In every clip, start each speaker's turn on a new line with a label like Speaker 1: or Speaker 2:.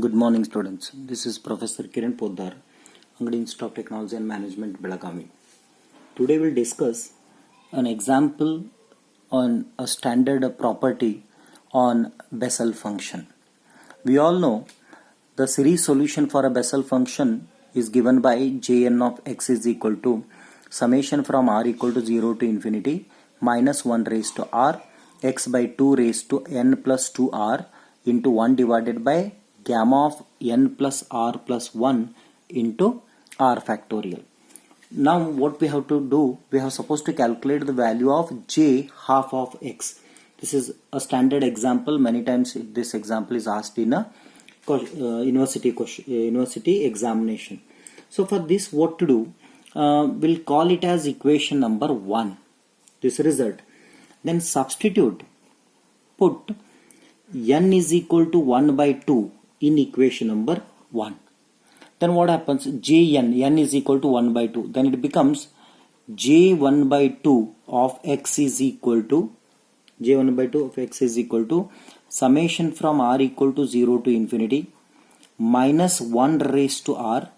Speaker 1: Good morning, students. This is Professor Kiran Poddar, Angadi Institute of Technology and Management, Belagavi. Today we'll discuss an example on a standard property on Bessel function. We all know the series solution for a Bessel function is given by Jn of x is equal to summation from r equal to 0 to infinity minus 1 raised to r x by 2 raised to n plus 2r into 1 divided by gamma of n plus r plus 1 into r factorial. Now what we have to do, we have supposed to calculate the value of j half of x. This is a standard example. Many times this example is asked in a university examination. So for this, what to do? We'll call it as equation number 1, this result. Then substitute, put n is equal to 1 by 2 in equation number 1. Then what happens? n is equal to 1 by 2. Then it becomes j1 by 2 of x is equal to summation from r equal to 0 to infinity minus 1 raised to r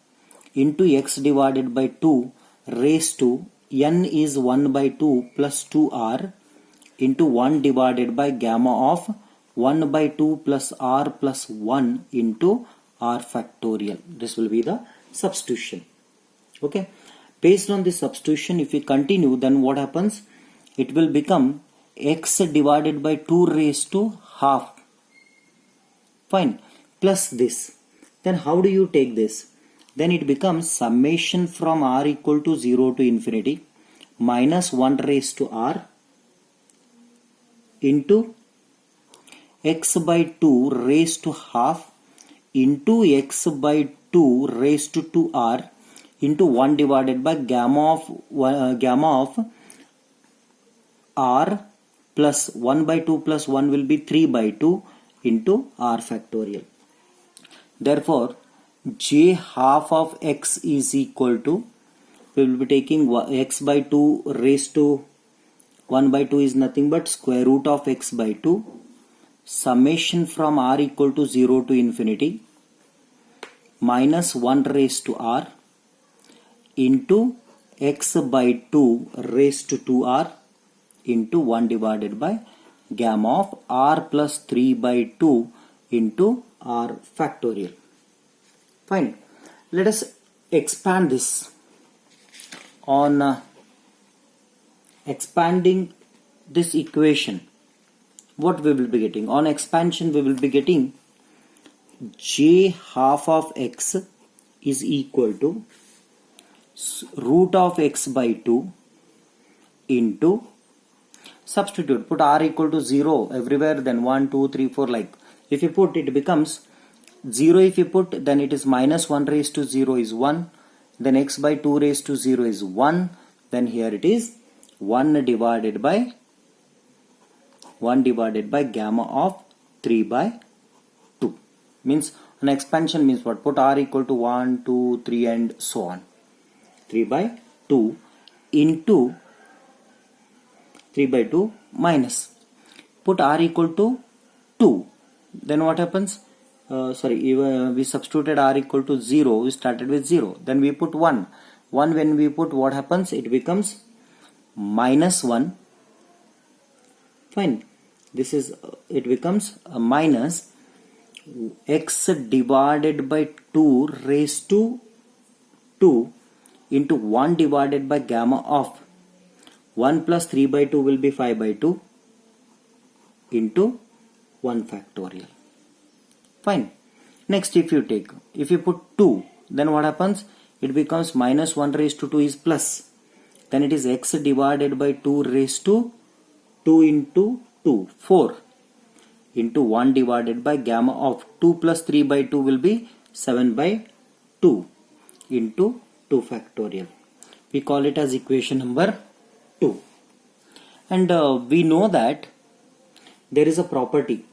Speaker 1: into x divided by 2 raised to n is 1 by 2 plus 2r into 1 divided by gamma of 1 by 2 plus r plus 1 into r factorial. This will be the substitution. Okay. Based on this substitution, if we continue, then what happens? It will become x divided by 2 raised to half. Fine. Plus this. Then how do you take this? Then it becomes summation from r equal to 0 to infinity minus 1 raised to r into x by 2 raised to half into x by 2 raised to 2r into 1 divided by gamma of r plus 1 by 2 plus 1 will be 3 by 2 into r factorial. Therefore, j half of x is equal to, we will be taking x by 2 raised to 1 by 2 is nothing but square root of x by 2 summation from r equal to 0 to infinity minus 1 raised to r into x by 2 raised to 2r into 1 divided by gamma of r plus 3 by 2 into r factorial. Fine. Let us expand this. On expanding this equation, what we will be getting? On expansion, we will be getting j half of x is equal to root of x by 2 into, substitute, put r equal to 0 everywhere, then 1, 2, 3, 4 like. If you put, it becomes 0 if you put, then it is minus 1 raised to 0 is 1, then x by 2 raised to 0 is 1, then here it is 1 divided by gamma of 3 by 2. Means an expansion means what? Put r equal to 1, 2, 3 and so on. 3 by 2 into 3 by 2 minus. Put r equal to 2. Then what happens? We substituted r equal to 0. We started with 0. Then we put 1. 1 when we put, what happens? It becomes minus 1. Fine. This is, it becomes a minus x divided by 2 raised to 2 into 1 divided by gamma of 1 plus 3 by 2 will be 5 by 2 into 1 factorial. Fine. Next, if you put 2, then what happens? It becomes minus 1 raised to 2 is plus. Then it is x divided by 2 raised to 2 into 2, 4 into 1 divided by gamma of 2 plus 3 by 2 will be 7 by 2 into 2 factorial. We call it as equation number 2. And we know that there is a property.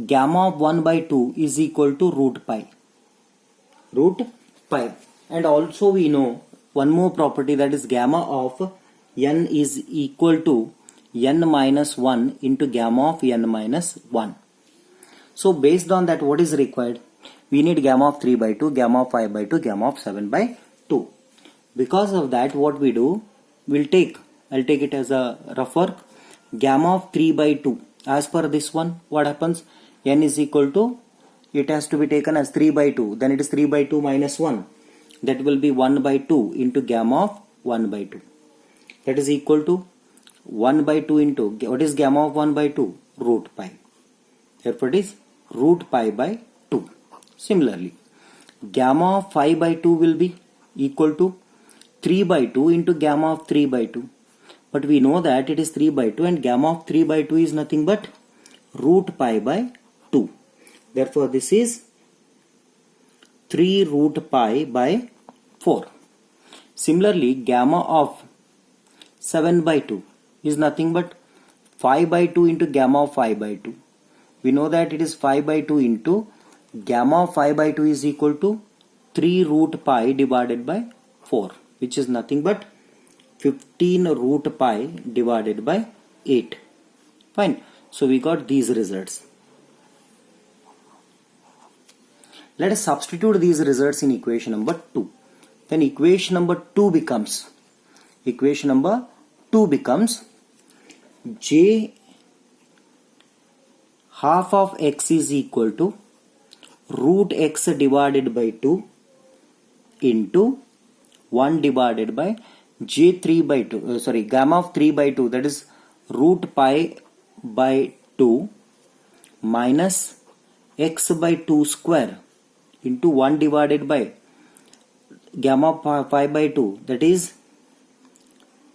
Speaker 1: Gamma of 1 by 2 is equal to root pi. And also we know one more property, that is gamma of n is equal to n minus 1 into gamma of n minus 1. So based on that, what is required? We need gamma of 3 by 2, gamma of 5 by 2, gamma of 7 by 2. Because of that, what we do, I'll take it as a rough work. Gamma of 3 by 2. As per this one, what happens? N is equal to, it has to be taken as 3 by 2. Then it is 3 by 2 minus 1. That will be 1 by 2 into gamma of 1 by 2. That is equal to 1 by 2 into, what is gamma of 1 by 2? Root pi. Therefore it is root pi by 2. Similarly, gamma of 5 by 2 will be equal to 3 by 2 into gamma of 3 by 2. But we know that it is 3 by 2 and gamma of 3 by 2 is nothing but root pi by 2. Therefore this is 3 root pi by 4. Similarly, gamma of 7 by 2 is nothing but 5 by 2 into gamma of 5 by 2. We know that it is 5 by 2 into gamma of 5 by 2 is equal to 3 root pi divided by 4, which is nothing but 15 root pi divided by 8. Fine. So we got these results. Let us substitute these results in equation number 2. Then equation number 2 becomes j half of x is equal to root x divided by 2 into 1 divided by j3 by 2, gamma of 3 by 2, that is root pi by 2 minus x by 2 square into 1 divided by gamma of 5 by 2, that is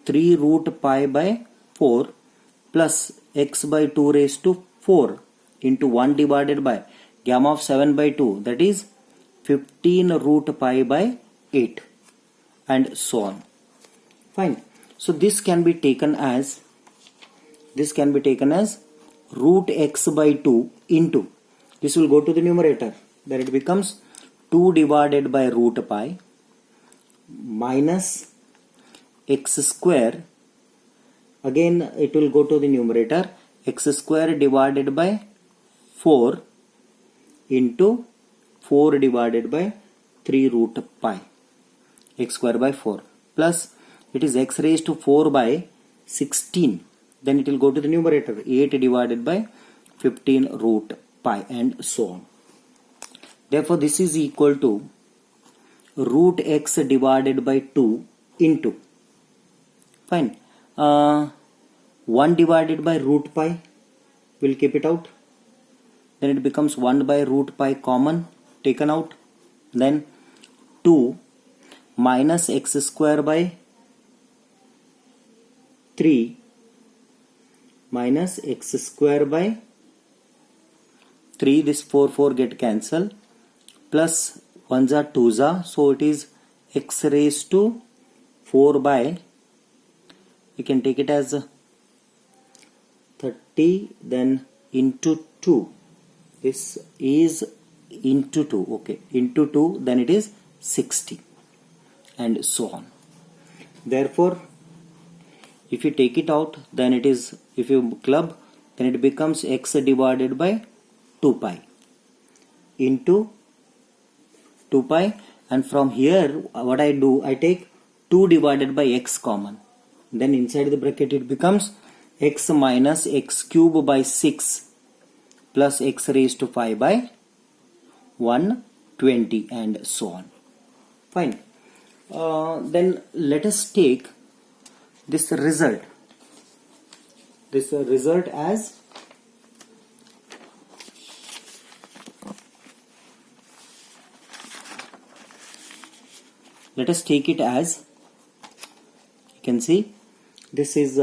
Speaker 1: 3 root pi by 4 plus x by 2 raised to 4 into 1 divided by gamma of 7 by 2, that is 15 root pi by 8, and so on. Fine. So this can be taken as root x by 2 into, this will go to the numerator, then it becomes 2 divided by root pi minus x square, again it will go to the numerator, x square divided by 4 into 4 divided by 3 root pi, x square by 4, plus it is x raised to 4 by 16, then it will go to the numerator, 8 divided by 15 root pi, and so on. Therefore this is equal to root x divided by 2 into, fine, 1 divided by root pi, we'll keep it out, then it becomes 1 by root pi common, taken out, then 2 minus x square by 3 minus x square by 3, this 4 get cancelled, plus 1s are 2s are, so it is x raised to 4 by, we can take it as 30, then into 2, this is into 2, okay, into 2, then it is 60, and so on. Therefore if you take it out, then it is, if you club, then it becomes x divided by 2 pi into 2 pi, and from here what I do, I take 2 divided by x common, then inside the bracket it becomes x minus x cube by 6 plus x raised to 5 by 120, and so on. Fine. Then let us take this result as let us take it as, you can see this is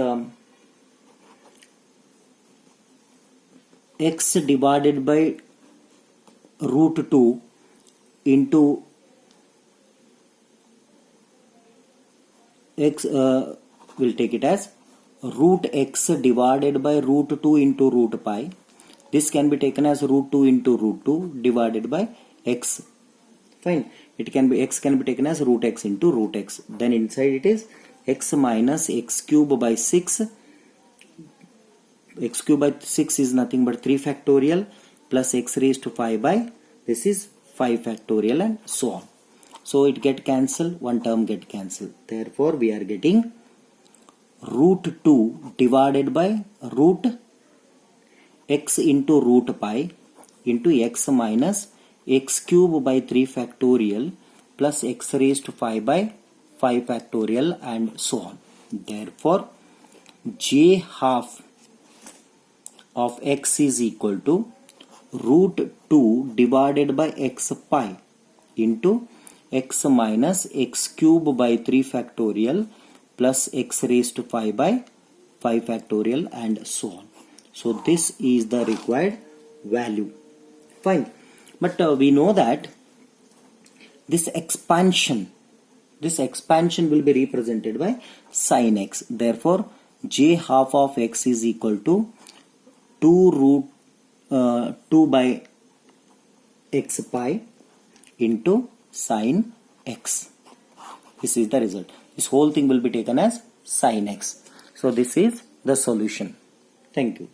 Speaker 1: x divided by root 2 into x, we'll take it as root x divided by root 2 into root pi. This can be taken as root 2 into root 2 divided by x. Fine. It can be, x can be taken as root x into root x. Then inside it is x minus x cube by 6. X cube by 6 is nothing but 3 factorial plus x raised to 5 by this is 5 factorial and so on. So it get cancelled, one term get cancelled. Therefore we are getting root 2 divided by root x into root pi into x minus x cube by 3 factorial plus x raised to 5 by 5 factorial and so on. Therefore j half of x is equal to root 2 divided by x pi into x minus x cube by 3 factorial plus x raised to 5 by 5 factorial and so on. So this is the required value. Fine. But we know that this expansion will be represented by sin x. Therefore j half of x is equal to 2 root 2 by x pi into sin x. This is the result. This whole thing will be taken as sin x. So this is the solution. Thank you.